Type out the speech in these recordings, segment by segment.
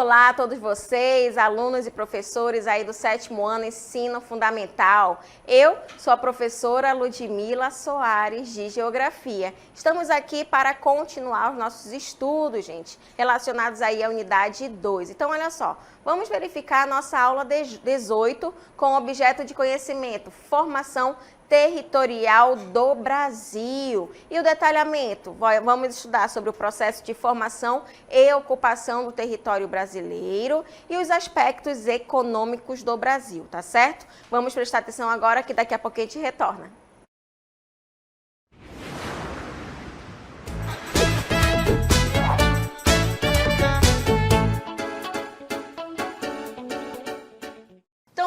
Olá a todos vocês, alunos e professores aí do 7º ano Ensino Fundamental. Eu sou a professora Ludmila Soares, de Geografia. Estamos aqui para continuar os nossos estudos, gente, relacionados aí à unidade 2. Então, olha só, vamos verificar a nossa aula 18 com o objeto de conhecimento, formação territorial do Brasil. E o detalhamento, vamos estudar sobre o processo de formação e ocupação do território brasileiro e os aspectos econômicos do Brasil, tá certo? Vamos prestar atenção agora que daqui a pouco a gente retorna.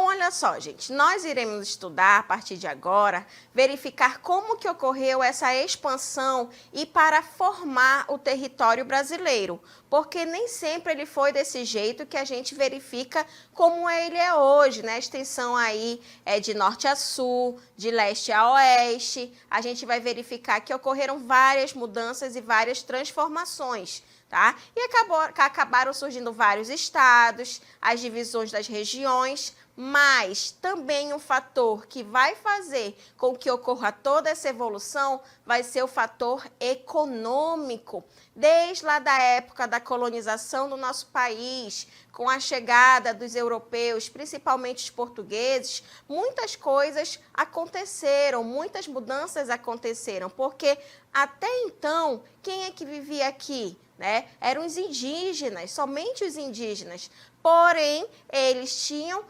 Olha só, gente, nós iremos estudar a partir de agora, verificar como que ocorreu essa expansão e para formar o território brasileiro, porque nem sempre ele foi desse jeito que a gente verifica como ele é hoje, né? A extensão aí é de norte a sul, de leste a oeste. A gente vai verificar que ocorreram várias mudanças e várias transformações. Tá? E acabaram surgindo vários estados, as divisões das regiões, mas também um fator que vai fazer com que ocorra toda essa evolução vai ser o fator econômico. Desde lá da época da colonização do nosso país, com a chegada dos europeus, principalmente os portugueses, muitas coisas aconteceram, muitas mudanças aconteceram, porque até então, quem é que vivia aqui? Né? Eram os indígenas, somente os indígenas. Porém, eles tinham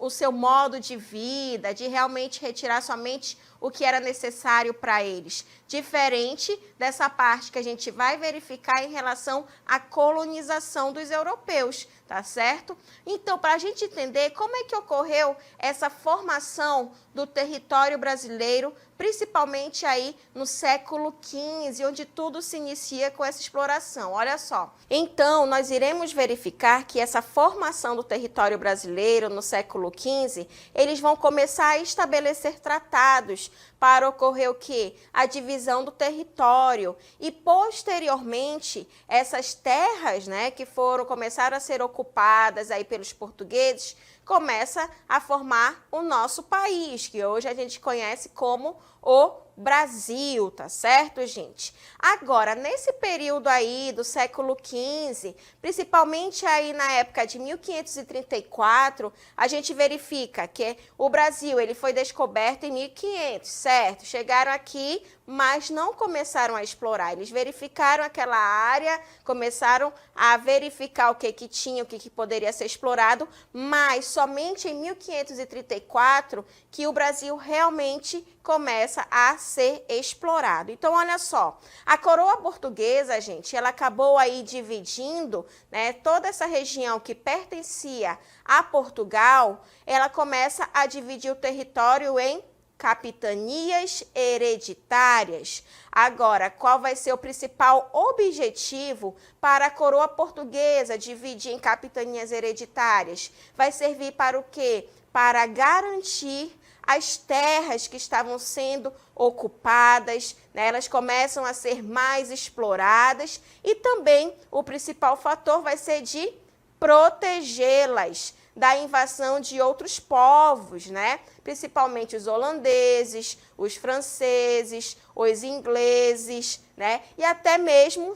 o seu modo de vida, de realmente retirar somente o que era necessário para eles. Diferente dessa parte que a gente vai verificar em relação à colonização dos europeus, tá certo? Então, para a gente entender como é que ocorreu essa formação do território brasileiro, principalmente aí no século XV, onde tudo se inicia com essa exploração. Olha só. Então, nós iremos verificar que essa formação do território brasileiro no século XV, eles vão começar a estabelecer tratados para ocorrer o quê? A divisão do território. E, posteriormente, essas terras, né, que começaram a ser ocupadas aí pelos portugueses, começa a formar o nosso país, que hoje a gente conhece como o Brasil, tá certo, gente? Agora, nesse período aí do século XV, principalmente aí na época de 1534, a gente verifica que o Brasil ele foi descoberto em 1500, certo? Chegaram aqui, mas não começaram a explorar. Eles verificaram aquela área, começaram a verificar o que tinha, o que poderia ser explorado, mas somente em 1534 que o Brasil realmente começa a ser explorado. Então, olha só, a coroa portuguesa, gente, ela acabou aí dividindo, né, toda essa região que pertencia a Portugal, ela começa a dividir o território em capitanias hereditárias. Agora, qual vai ser o principal objetivo para a coroa portuguesa dividir em capitanias hereditárias? Vai servir para o quê? Para garantir as terras que estavam sendo ocupadas, né, elas começam a ser mais exploradas e também o principal fator vai ser de protegê-las da invasão de outros povos, né? Principalmente os holandeses, os franceses, os ingleses, né? E até mesmo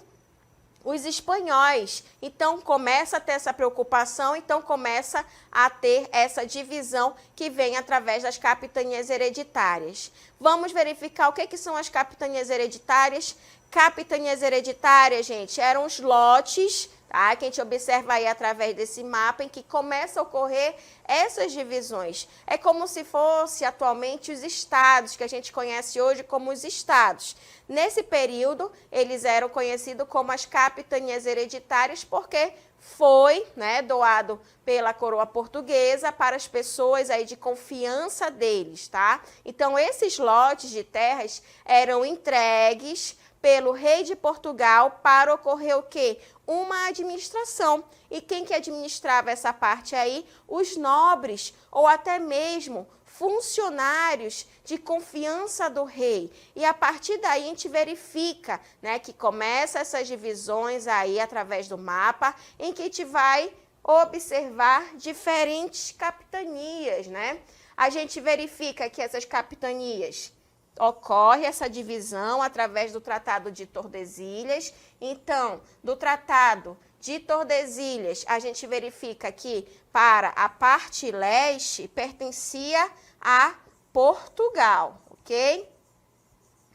os espanhóis. Então, começa a ter essa preocupação, então começa a ter essa divisão que vem através das capitanias hereditárias. Vamos verificar o que são as capitanias hereditárias. Capitanias hereditárias, gente, eram os lotes, tá? Que a gente observa aí através desse mapa em que começa a ocorrer essas divisões. É como se fosse atualmente os estados, que a gente conhece hoje como os estados. Nesse período, eles eram conhecidos como as capitanias hereditárias porque foi, né, doado pela coroa portuguesa para as pessoas aí de confiança deles, tá? Então, esses lotes de terras eram entregues pelo rei de Portugal para ocorrer o quê? Uma administração. E quem que administrava essa parte aí? Os nobres ou até mesmo funcionários de confiança do rei. E a partir daí a gente verifica, né, que começa essas divisões aí através do mapa, em que a gente vai observar diferentes capitanias, né? A gente verifica que essas capitanias ocorre essa divisão através do Tratado de Tordesilhas. Então, do Tratado de Tordesilhas, a gente verifica que para a parte leste pertencia a Portugal, ok?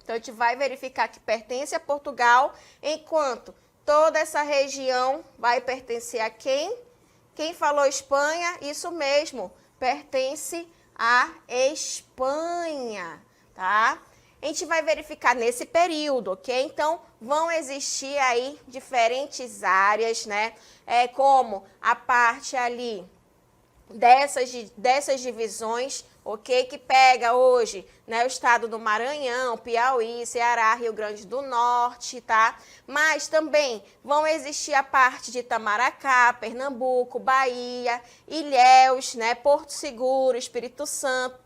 Então, a gente vai verificar que pertence a Portugal, enquanto toda essa região vai pertencer a quem? Quem falou Espanha? Isso mesmo, pertence à Espanha, tá? A gente vai verificar nesse período, ok? Então, vão existir aí diferentes áreas, né? Como a parte ali dessas divisões, ok? Que pega hoje, né, o estado do Maranhão, Piauí, Ceará, Rio Grande do Norte, tá? Mas também vão existir a parte de Itamaracá, Pernambuco, Bahia, Ilhéus, né, Porto Seguro, Espírito Santo,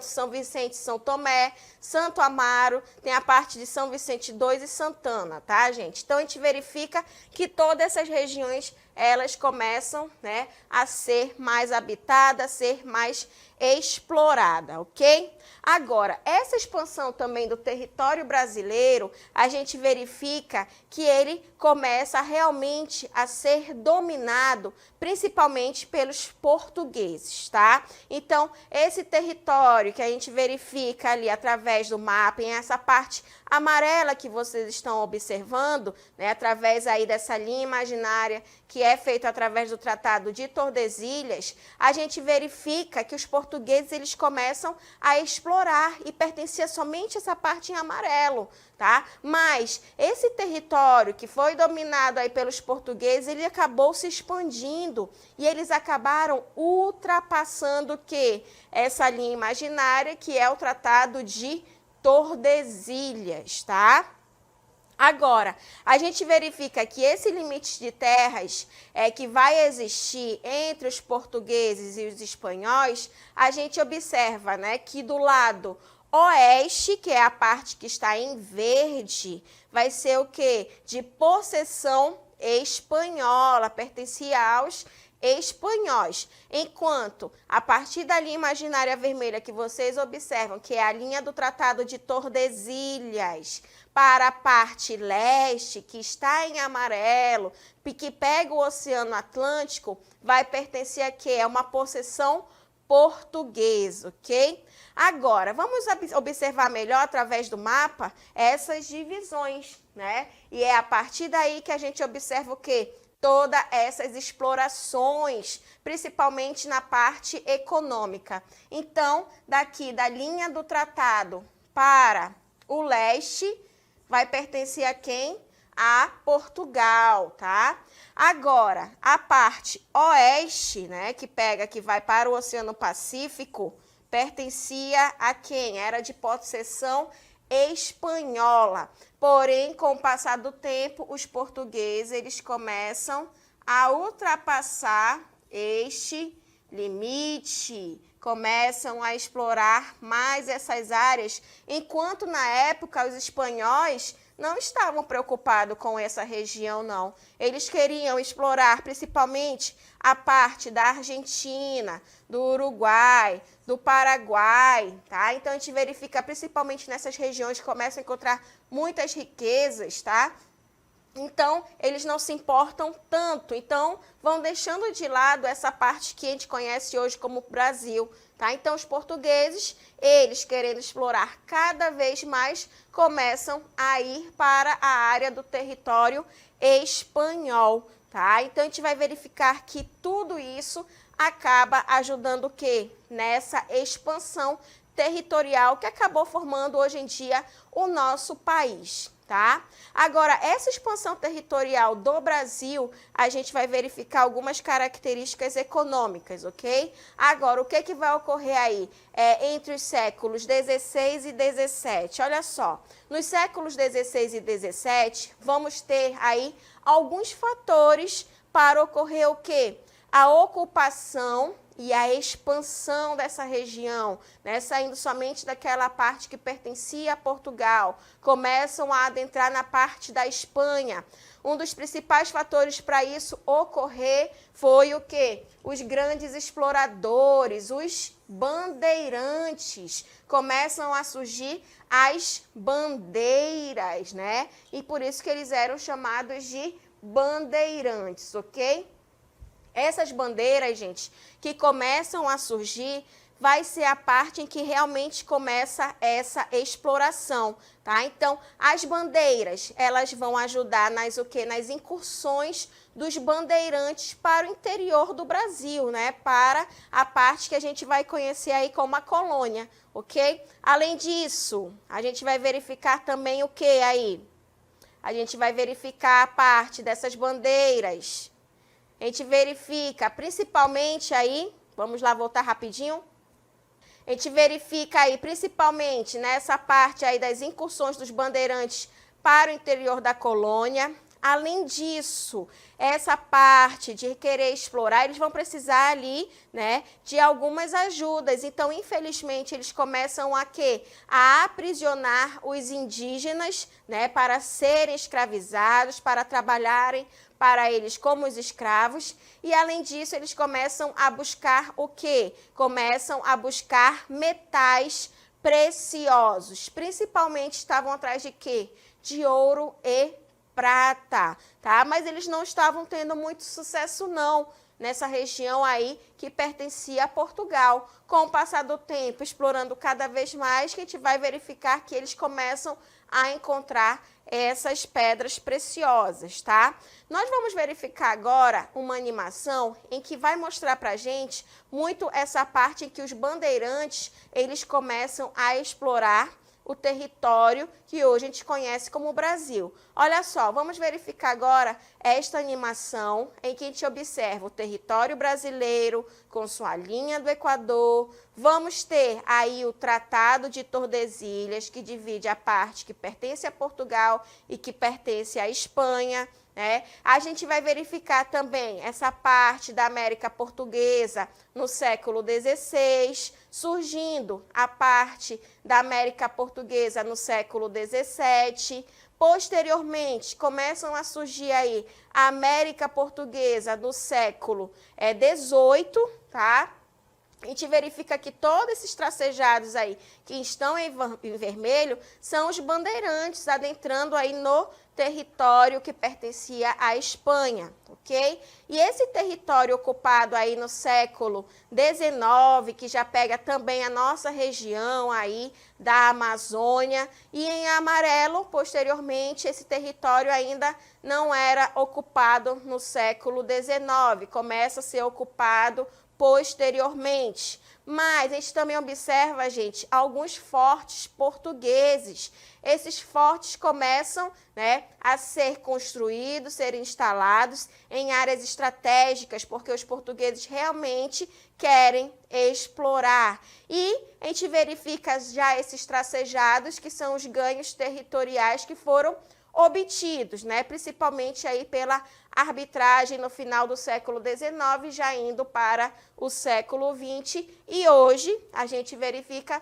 São Vicente, São Tomé, Santo Amaro, tem a parte de São Vicente II e Santana, tá, gente? Então, a gente verifica que todas essas regiões, elas começam, né, a ser mais habitadas, a ser mais explorada, ok? Agora, essa expansão também do território brasileiro, a gente verifica que ele começa realmente a ser dominado, principalmente pelos portugueses, tá? Então, esse território que a gente verifica ali através do mapa, em essa parte amarela que vocês estão observando, né, através aí dessa linha imaginária que é feita através do Tratado de Tordesilhas, a gente verifica que os portugueses eles começam a explorar e pertencia somente essa parte em amarelo, tá? Mas esse território que foi dominado aí pelos portugueses, ele acabou se expandindo e eles acabaram ultrapassando o quê? Essa linha imaginária que é o Tratado de Tordesilhas, tá? Agora, a gente verifica que esse limite de terras que vai existir entre os portugueses e os espanhóis, a gente observa, né, que do lado oeste, que é a parte que está em verde, vai ser o quê? De possessão espanhola, pertencia aos espanhóis, enquanto a partir da linha imaginária vermelha que vocês observam, que é a linha do Tratado de Tordesilhas, para a parte leste, que está em amarelo, que pega o Oceano Atlântico, vai pertencer a quê? É uma possessão portuguesa, ok? Agora, vamos observar melhor através do mapa essas divisões, né? E é a partir daí que a gente observa o quê? Todas essas explorações, principalmente na parte econômica. Então, daqui da linha do tratado para o leste, vai pertencer a quem? A Portugal, tá? Agora, a parte oeste, né, que vai para o Oceano Pacífico, pertencia a quem? Era de possessão espanhola. Porém, com o passar do tempo, os portugueses eles começam a ultrapassar este limite, começam a explorar mais essas áreas, enquanto na época os espanhóis não estavam preocupados com essa região, não. Eles queriam explorar principalmente a parte da Argentina, do Uruguai, do Paraguai, tá? Então, a gente verifica principalmente nessas regiões que começam a encontrar muitas riquezas, tá? Então, eles não se importam tanto. Então, vão deixando de lado essa parte que a gente conhece hoje como Brasil, tá? Então, os portugueses, eles querendo explorar cada vez mais, começam a ir para a área do território espanhol, tá? Então, a gente vai verificar que tudo isso acaba ajudando o quê? Nessa expansão territorial que acabou formando hoje em dia o nosso país, tá? Agora, essa expansão territorial do Brasil, a gente vai verificar algumas características econômicas, ok? Agora, o que vai ocorrer aí entre os séculos 16 e 17? Olha só, nos séculos 16 e 17, vamos ter aí alguns fatores para ocorrer o quê? A ocupação e a expansão dessa região, né, saindo somente daquela parte que pertencia a Portugal, começam a adentrar na parte da Espanha. Um dos principais fatores para isso ocorrer foi o quê? Os grandes exploradores, os bandeirantes. Começam a surgir as bandeiras, né? E por isso que eles eram chamados de bandeirantes, ok? Essas bandeiras, gente, que começam a surgir, vai ser a parte em que realmente começa essa exploração, tá? Então, as bandeiras, elas vão ajudar nas o quê? Nas incursões dos bandeirantes para o interior do Brasil, né? Para a parte que a gente vai conhecer aí como a colônia, ok? Além disso, a gente vai verificar também o que aí? A gente vai verificar a parte dessas bandeiras. A gente verifica principalmente aí, vamos lá voltar rapidinho. A gente verifica aí principalmente nessa parte aí das incursões dos bandeirantes para o interior da colônia. Além disso, essa parte de querer explorar, eles vão precisar ali, né, de algumas ajudas. Então, infelizmente, eles começam a quê? A aprisionar os indígenas, né, para serem escravizados, para trabalharem para eles como os escravos. E, além disso, eles começam a buscar o quê? Começam a buscar metais preciosos. Principalmente estavam atrás de quê? De ouro e prata, tá? Mas eles não estavam tendo muito sucesso não nessa região aí que pertencia a Portugal. Com o passar do tempo, explorando cada vez mais, que a gente vai verificar que eles começam a encontrar essas pedras preciosas, tá? Nós vamos verificar agora uma animação em que vai mostrar pra gente muito essa parte em que os bandeirantes, eles começam a explorar o território que hoje a gente conhece como Brasil. Olha só, vamos verificar agora esta animação em que a gente observa o território brasileiro com sua linha do Equador. Vamos ter aí o Tratado de Tordesilhas, que divide a parte que pertence a Portugal e que pertence à Espanha, né? A gente vai verificar também essa parte da América Portuguesa no século XVI, surgindo a parte da América Portuguesa no século XVII. Posteriormente, começam a surgir aí a América Portuguesa no século XVIII, tá? A gente verifica que todos esses tracejados aí que estão em vermelho são os bandeirantes adentrando aí no território que pertencia à Espanha, ok? E esse território ocupado aí no século XIX, que já pega também a nossa região aí da Amazônia, e em amarelo, posteriormente, esse território ainda não era ocupado no século XIX, começa a ser ocupado posteriormente. Mas a gente também observa, gente, alguns fortes portugueses. Esses fortes começam, né, a ser construídos, ser instalados em áreas estratégicas, porque os portugueses realmente querem explorar. E a gente verifica já esses tracejados, que são os ganhos territoriais que foram obtidos, né, principalmente aí pela arbitragem no final do século XIX, já indo para o século XX, e hoje a gente verifica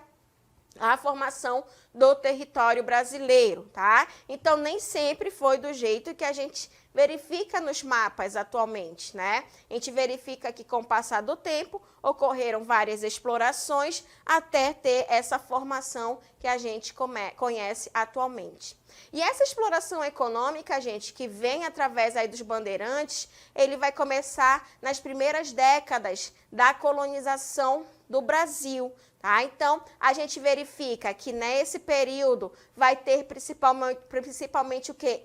a formação do território brasileiro, tá? Então, nem sempre foi do jeito que a gente verifica nos mapas atualmente, né? A gente verifica que com o passar do tempo ocorreram várias explorações até ter essa formação que a gente conhece atualmente. E essa exploração econômica, gente, que vem através aí dos bandeirantes, ele vai começar nas primeiras décadas da colonização do Brasil, tá? Então, a gente verifica que nesse período vai ter principalmente o quê?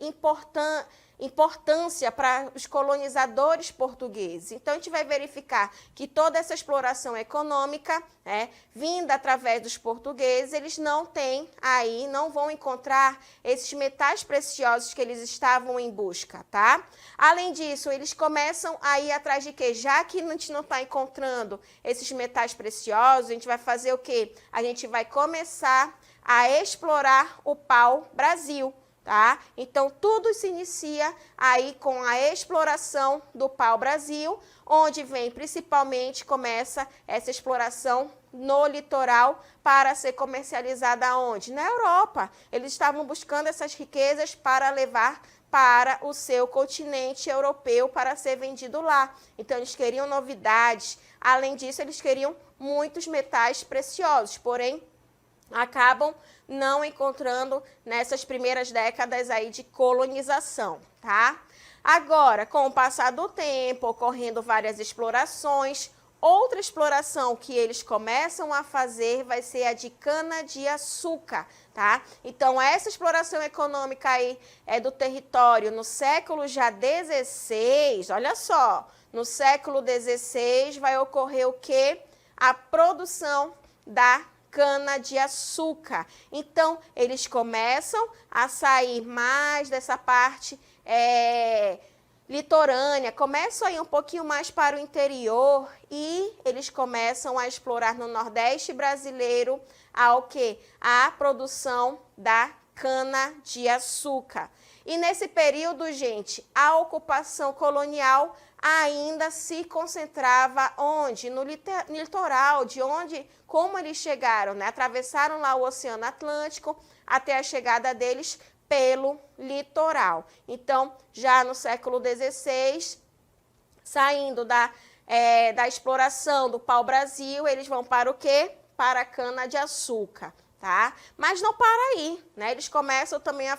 Importância para os colonizadores portugueses. Então, a gente vai verificar que toda essa exploração econômica, né, vinda através dos portugueses, eles não têm aí, não vão encontrar esses metais preciosos que eles estavam em busca, tá? Além disso, eles começam a ir atrás de quê? Já que a gente não está encontrando esses metais preciosos, a gente vai fazer o quê? A gente vai começar a explorar o pau-brasil. tá? Então, tudo se inicia aí com a exploração do pau-brasil, onde vem principalmente, começa essa exploração no litoral para ser comercializada aonde? Na Europa. Eles estavam buscando essas riquezas para levar para o seu continente europeu para ser vendido lá. Então, eles queriam novidades. Além disso, eles queriam muitos metais preciosos, porém, acabam não encontrando nessas primeiras décadas aí de colonização, tá? Agora, com o passar do tempo, ocorrendo várias explorações, outra exploração que eles começam a fazer vai ser a de cana-de-açúcar, tá? Então, essa exploração econômica aí do território no século já XVI, olha só, no século XVI vai ocorrer o quê? A produção da cana-de-açúcar. Então, eles começam a sair mais dessa parte litorânea, começam a ir um pouquinho mais para o interior e eles começam a explorar no Nordeste brasileiro o quê? A produção da cana-de-açúcar. E nesse período, gente, a ocupação colonial ainda se concentrava onde? No litoral, de onde, como eles chegaram, né? Atravessaram lá o Oceano Atlântico até a chegada deles pelo litoral. Então, já no século XVI, saindo da exploração do pau-brasil, eles vão para o quê? Para a cana-de-açúcar. Tá? Mas não para aí, né? Eles começam também a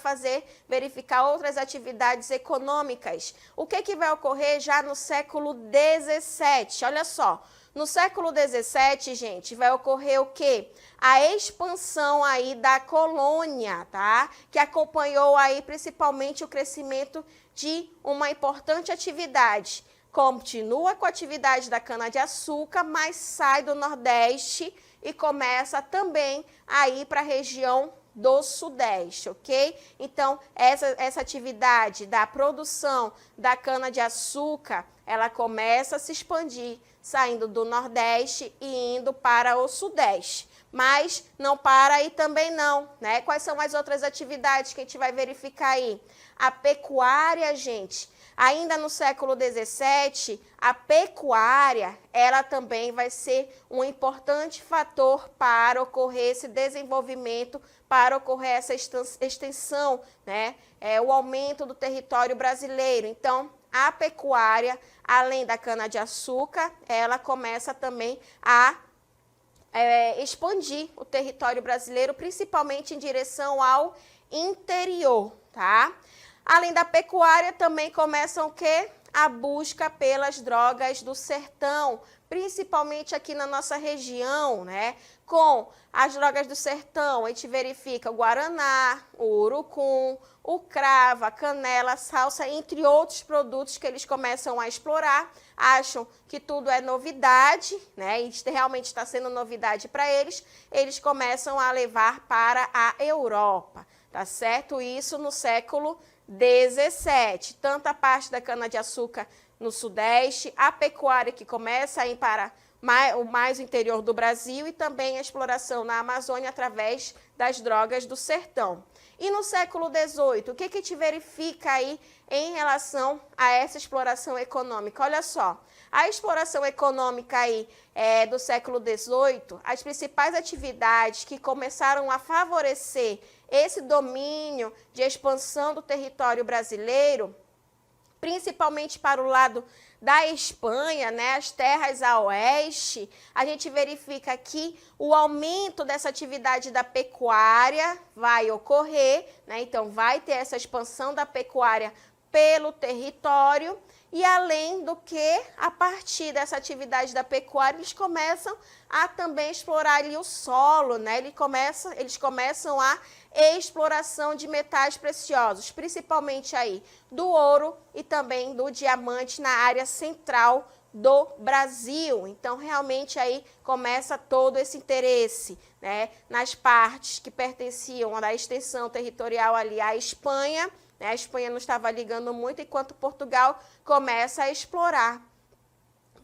verificar outras atividades econômicas. O que vai ocorrer já no século XVII? Olha só, no século XVII, gente, vai ocorrer o quê? A expansão aí da colônia, tá? Que acompanhou aí principalmente o crescimento de uma importante atividade. Continua com a atividade da cana-de-açúcar, mas sai do Nordeste e começa também a ir para a região do Sudeste, ok? Então, essa atividade da produção da cana-de-açúcar, ela começa a se expandir, saindo do Nordeste e indo para o Sudeste. Mas não para aí também não, né? Quais são as outras atividades que a gente vai verificar aí? A pecuária, gente. Ainda no século XVII, a pecuária, ela também vai ser um importante fator para ocorrer esse desenvolvimento, para ocorrer essa extensão, né? O aumento do território brasileiro. Então, a pecuária, além da cana-de-açúcar, ela começa também a expandir o território brasileiro, principalmente em direção ao interior, tá? Além da pecuária, também começam o quê? A busca pelas drogas do sertão, principalmente aqui na nossa região, né? Com as drogas do sertão, a gente verifica o guaraná, o urucum, o cravo, a canela, a salsa, entre outros produtos que eles começam a explorar, acham que tudo é novidade, né? E realmente está sendo novidade para eles, eles começam a levar para a Europa, tá certo? Isso no século XVII, tanto a parte da cana-de-açúcar no Sudeste, a pecuária que começa a ir para mais o interior do Brasil e também a exploração na Amazônia através das drogas do sertão. E no século XVIII, o que a gente verifica aí em relação a essa exploração econômica? Olha só, a exploração econômica aí do século XVIII, as principais atividades que começaram a favorecer esse domínio de expansão do território brasileiro, principalmente para o lado da Espanha, né, as terras a oeste, a gente verifica que o aumento dessa atividade da pecuária vai ocorrer, né, então vai ter essa expansão da pecuária pelo território e além do que, a partir dessa atividade da pecuária, eles começam a também explorar ali o solo, né, eles começam a exploração de metais preciosos, principalmente aí do ouro e também do diamante na área central do Brasil. Então, realmente aí começa todo esse interesse, né, nas partes que pertenciam à extensão territorial ali à Espanha, né, a Espanha não estava ligando muito, enquanto Portugal começa a explorar.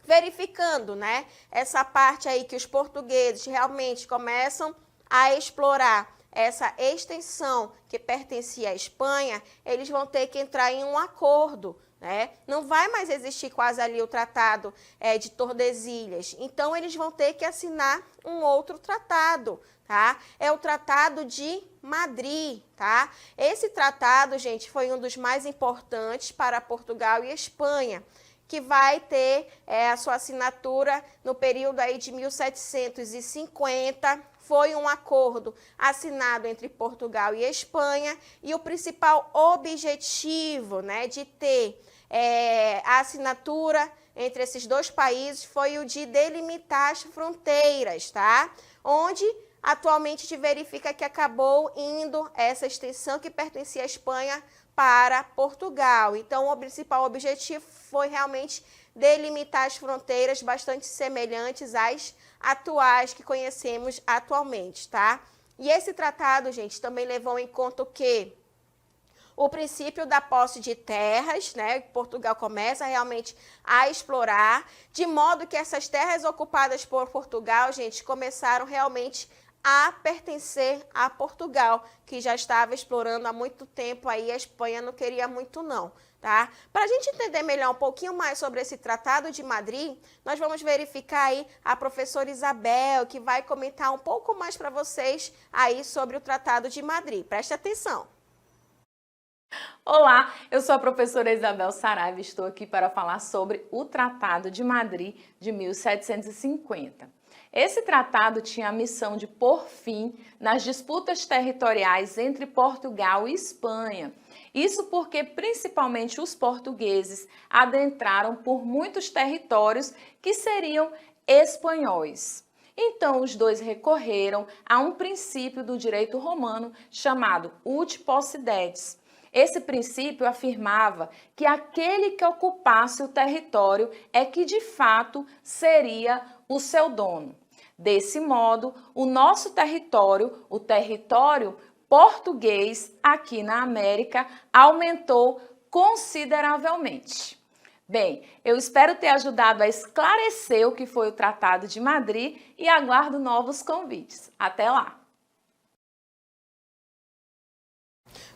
Verificando, né, essa parte aí que os portugueses realmente começam a explorar essa extensão que pertencia à Espanha, eles vão ter que entrar em um acordo, né? Não vai mais existir quase ali o Tratado de Tordesilhas. Então, eles vão ter que assinar um outro tratado, tá? É o Tratado de Madrid, tá? Esse tratado, gente, foi um dos mais importantes para Portugal e Espanha, que vai ter a sua assinatura no período aí de 1750. Foi um acordo assinado entre Portugal e Espanha, e o principal objetivo, né, de ter a assinatura entre esses dois países foi o de delimitar as fronteiras, tá? Onde atualmente se verifica que acabou indo essa extensão que pertencia à Espanha para Portugal. Então, o principal objetivo foi realmente delimitar as fronteiras bastante semelhantes às atuais que conhecemos atualmente, tá? E esse tratado, gente, também levou em conta o quê? O princípio da posse de terras, né? Portugal começa realmente a explorar, de modo que essas terras ocupadas por Portugal, gente, começaram realmente a pertencer a Portugal, que já estava explorando há muito tempo, aí a Espanha não queria muito não, tá? Para a gente entender melhor um pouquinho mais sobre esse Tratado de Madrid, nós vamos verificar aí a professora Isabel, que vai comentar um pouco mais para vocês aí sobre o Tratado de Madrid. Preste atenção. Olá, eu sou a professora Isabel Saraiva e estou aqui para falar sobre o Tratado de Madrid de 1750. Esse tratado tinha a missão de pôr fim nas disputas territoriais entre Portugal e Espanha. Isso porque principalmente os portugueses adentraram por muitos territórios que seriam espanhóis. Então, os dois recorreram a um princípio do direito romano chamado ut possidetis. Esse princípio afirmava que aquele que ocupasse o território é que de fato seria o seu dono. Desse modo, o nosso território, o território português aqui na América, aumentou consideravelmente. Bem, eu espero ter ajudado a esclarecer o que foi o Tratado de Madrid e aguardo novos convites. Até lá!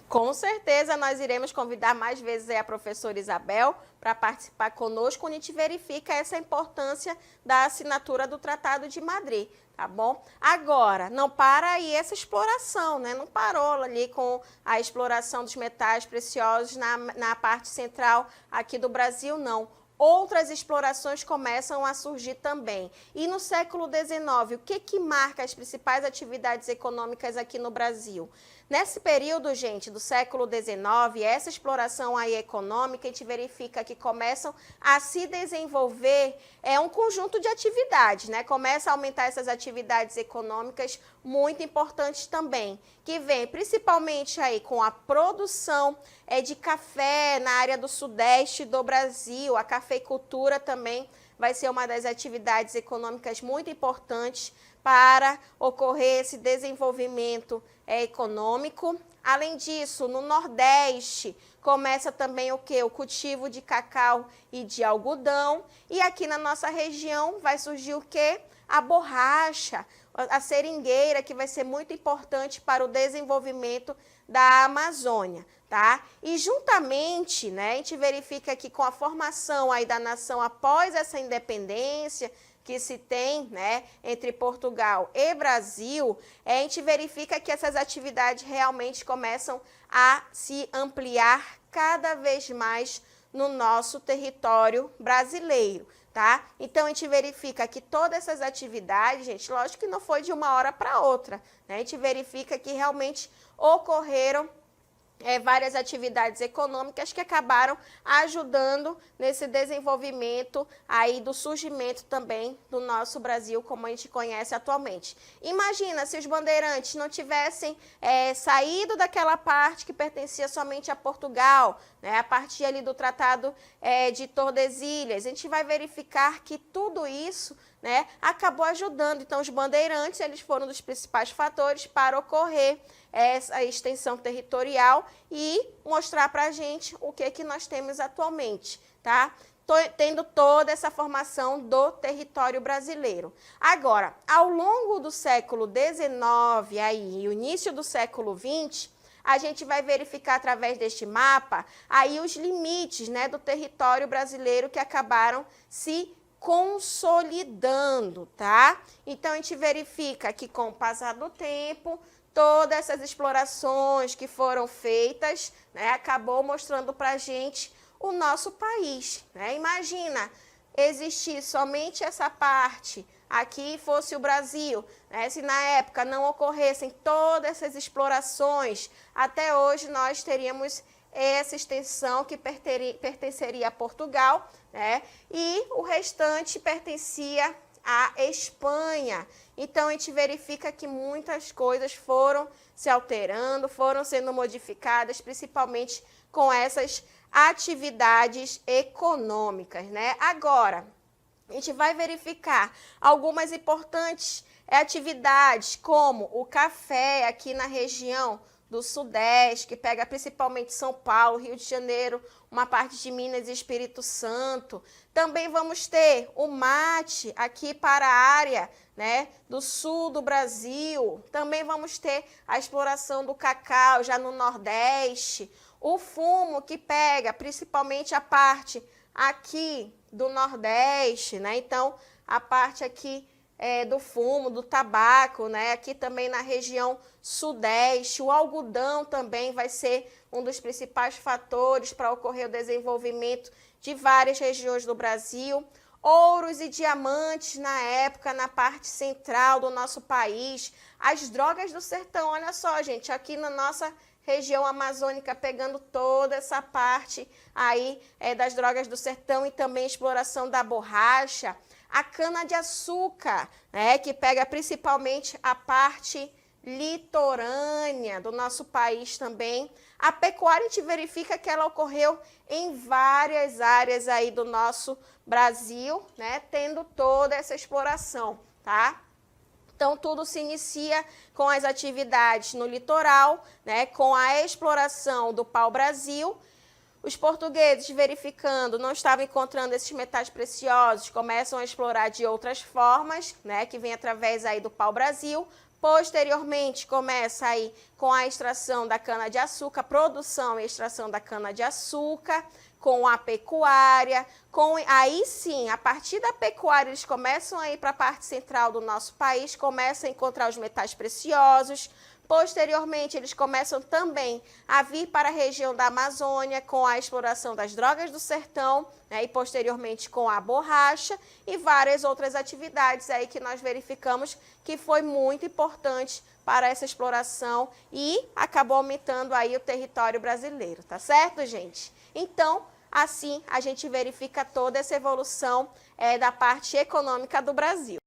Com certeza, nós iremos convidar mais vezes a professora Isabel para participar conosco, quando a gente verifica essa importância da assinatura do Tratado de Madrid, tá bom? Agora, não para aí essa exploração, né? Não parou ali com a exploração dos metais preciosos na parte central aqui do Brasil, não. Outras explorações começam a surgir também. E no século XIX, o que marca as principais atividades econômicas aqui no Brasil? Nesse período, gente, do século XIX, essa exploração aí econômica, a gente verifica que começam a se desenvolver um conjunto de atividades, né? Começa a aumentar essas atividades econômicas muito importantes também, que vem principalmente aí com a produção de café na área do sudeste do Brasil. A cafeicultura também vai ser uma das atividades econômicas muito importantes para ocorrer esse desenvolvimento econômico. Além disso, no Nordeste, começa também o quê? O cultivo de cacau e de algodão. E aqui na nossa região vai surgir o quê? A borracha, a seringueira, que vai ser muito importante para o desenvolvimento da Amazônia, tá? E juntamente, né, a gente verifica que com a formação aí da nação após essa independência que se tem, né, entre Portugal e Brasil, a gente verifica que essas atividades realmente começam a se ampliar cada vez mais no nosso território brasileiro, tá? Então, a gente verifica que todas essas atividades, gente, lógico que não foi de uma hora para outra, né? A gente verifica que realmente ocorreram várias atividades econômicas que acabaram ajudando nesse desenvolvimento aí do surgimento também do nosso Brasil, como a gente conhece atualmente. Imagina se os bandeirantes não tivessem saído daquela parte que pertencia somente a Portugal, né, a partir ali do Tratado de Tordesilhas. A gente vai verificar que tudo isso, né, acabou ajudando. Então, os bandeirantes, eles foram um dos principais fatores para ocorrer essa extensão territorial e mostrar para a gente o que nós temos atualmente, tá? tendo toda essa formação do território brasileiro. Agora, ao longo do século XIX aí, e o início do século XX, a gente vai verificar através deste mapa aí os limites, né, do território brasileiro que acabaram se consolidando, tá? Então, a gente verifica que com o passar do tempo, todas essas explorações que foram feitas, né, acabou mostrando para a gente o nosso país, né? Imagina existir somente essa parte aqui fosse o Brasil, né? Se na época não ocorressem todas essas explorações, até hoje nós teríamos essa extensão que pertenceria a Portugal, né? E o restante pertencia à Espanha. Então, a gente verifica que muitas coisas foram se alterando, foram sendo modificadas, principalmente com essas atividades econômicas, né? Agora, a gente vai verificar algumas importantes atividades, como o café aqui na região do Sudeste, que pega principalmente São Paulo, Rio de Janeiro, uma parte de Minas e Espírito Santo. Também vamos ter o mate aqui para a área, né, do sul do Brasil. Também vamos ter a exploração do cacau já no Nordeste. O fumo que pega principalmente a parte aqui do Nordeste, né? Então, a parte aqui do fumo, do tabaco, né? Aqui também na região Sudeste. O algodão também vai ser um dos principais fatores para ocorrer o desenvolvimento de várias regiões do Brasil. Ouros e diamantes na época, na parte central do nosso país. As drogas do sertão, olha só, gente, aqui na nossa região amazônica, pegando toda essa parte aí das drogas do sertão e também exploração da borracha. A cana-de-açúcar, né, que pega principalmente a parte litorânea do nosso país também. A pecuária, a gente verifica que ela ocorreu em várias áreas aí do nosso Brasil, né, tendo toda essa exploração, tá? Então, tudo se inicia com as atividades no litoral, né, com a exploração do pau-brasil. Os portugueses, verificando, não estavam encontrando esses metais preciosos, começam a explorar de outras formas, né, que vem através aí do pau-brasil. Posteriormente, começa aí com a extração da cana-de-açúcar, produção e extração da cana-de-açúcar, com a pecuária, aí sim, a partir da pecuária, eles começam a ir para a parte central do nosso país, começam a encontrar os metais preciosos. Posteriormente, eles começam também a vir para a região da Amazônia com a exploração das drogas do sertão, né, e posteriormente com a borracha e várias outras atividades aí que nós verificamos que foi muito importante para essa exploração e acabou aumentando aí o território brasileiro, tá certo, gente? Então, assim, a gente verifica toda essa evolução da parte econômica do Brasil.